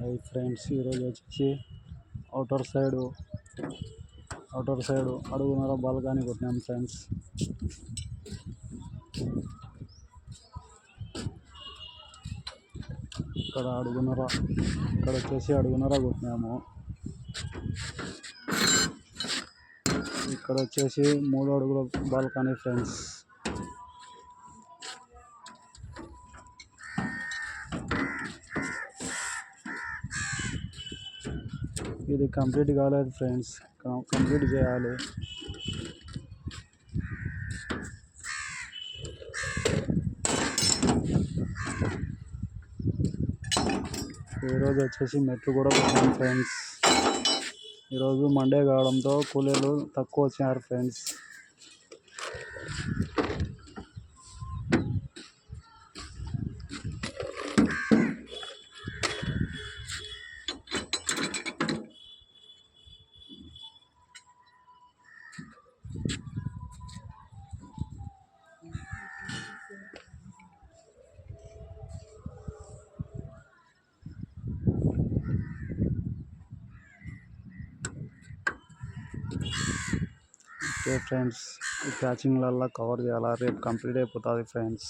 Hi friends, ఈరోజు వచ్చేసి outer side అడుగున్నర balcony కొట్టినాం friends. ఇక్కడ వచ్చేసి అడుగున్నర కొట్టినాము. ఇక్కడ వచ్చేసి 3 అడుగుల బాల్కనీ ఫ్రెండ్స్. ఇది కంప్లీట్ కాలేదు ఫ్రెండ్స్, కంప్లీట్ చేయాలి. ఈరోజు వచ్చేసి మెట్లు కూడా పెట్టాం ఫ్రెండ్స్. ఈరోజు మండే కావడంతో కూలీలు తక్కువ వచ్చారు ఫ్రెండ్స్. ఓకే ఫ్రెండ్స్, ఈ ప్యాచింగ్లల్లా కవర్ చేయాలా, రేపు కంప్లీట్ అయిపోతుంది ఫ్రెండ్స్.